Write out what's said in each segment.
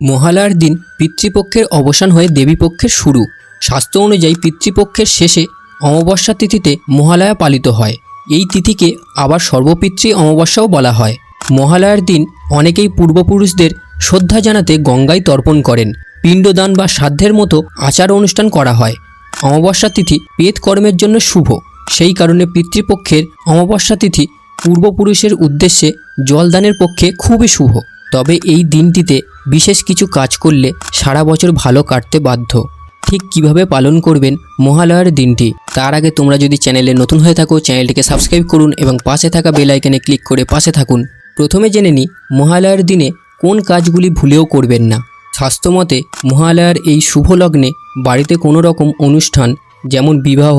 মহালয়ার দিন পিতৃপক্ষের অবসান হয়ে দেবীপক্ষের শুরু। শাস্ত্র অনুযায়ী পিতৃপক্ষের শেষে অমাবস্যা তিথিতে মহালয়া পালিত হয়। এই তিথিকে আবার সর্বপিতৃ অমাবস্যাও বলা হয়। মহালয়ার দিন অনেকেই পূর্বপুরুষদের শ্রদ্ধা জানাতে গঙ্গায় তর্পণ করেন। পিণ্ডদান বা শ্রাদ্ধের মতো আচার অনুষ্ঠান করা হয়। অমাবস্যা তিথি পেত কর্মের জন্য শুভ। সেই কারণে পিতৃপক্ষের অমাবস্যা তিথি পূর্বপুরুষের উদ্দেশ্যে জলদানের পক্ষে খুবই শুভ। তবে এই দিনটিতে বিশেষ কিছু কাজ করলে সারা বছর ভালো কাটতে বাধ্য। ঠিক কিভাবে পালন করবেন মহালয়ার দিনটি, তার আগে তোমরা যদি চ্যানেলে নতুন হয়ে থাকো চ্যানেলটিকে সাবস্ক্রাইব করুন এবং পাশে থাকা বেল আইকনে ক্লিক করে পাশে থাকুন। প্রথমে জেনে নিই মহালয়ার দিনে কোন কাজগুলি ভুলেও করবেন না। স্বাস্থ্যমতে মহালয়ার এই শুভ লগ্নে বাড়িতে কোনো রকম অনুষ্ঠান যেমন বিবাহ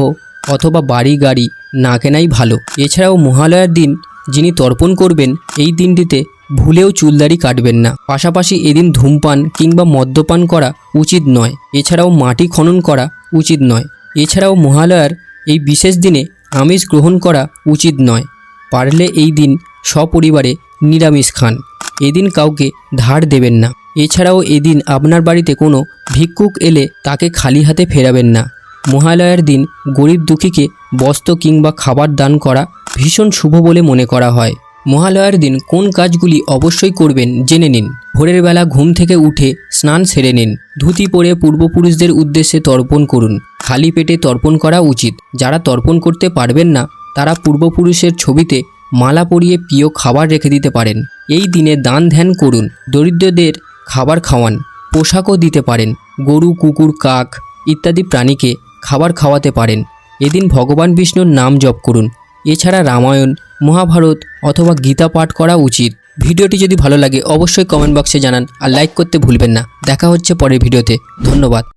অথবা বাড়ি গাড়ি না কেনাই ভালো। এছাড়াও মহালয়ার দিন যিনি তর্পণ করবেন এই দিনটিতে ভুলেও চুলদাড়ি কাটবেন না। পাশাপাশি এদিন ধূমপান কিংবা মদ্যপান করা উচিত নয়। এছাড়াও মাটি খনন করা উচিত নয়। এছাড়াও মহালয়ার এই বিশেষ দিনে আমিষ গ্রহণ করা উচিত নয়। পারলে এই দিন সপরিবারে নিরামিষ খান। এদিন কাউকে ধার দেবেন না। এছাড়াও এদিন আপনার বাড়িতে কোনো ভিক্ষুক এলে তাকে খালি হাতে ফেরাবেন না। মহালয়ার দিন গরিব দুঃখীকে বস্ত্র কিংবা খাবার দান করা ভীষণ শুভ বলে মনে করা হয়। মহালয়ার দিন কোন কাজগুলি অবশ্যই করবেন জেনে নিন। ভোরের বেলা ঘুম থেকে উঠে স্নান সেরে নিন। ধুতি পরে পূর্বপুরুষদের উদ্দেশ্যে তর্পণ করুন। খালি পেটে তর্পণ করা উচিত। যারা তর্পণ করতে পারবেন না তারা পূর্বপুরুষের ছবিতে মালা পরিয়ে প্রিয় খাবার রেখে দিতে পারেন। এই দিনে দান ধ্যান করুন। দরিদ্রদের খাবার খাওয়ান। পোশাকও দিতে পারেন। গরু কুকুর কাক ইত্যাদি প্রাণীকে খাবার খাওয়াতে পারেন। এদিন ভগবান বিষ্ণুর নাম জপ করুন। এছাড়া রামায়ণ মহাভারত অথবা গীতা পাঠ করা উচিত। ভিডিওটি যদি ভালো লাগে অবশ্যই কমেন্ট বক্সে জানান আর লাইক করতে ভুলবেন না। দেখা হচ্ছে পরের ভিডিওতে। ধন্যবাদ।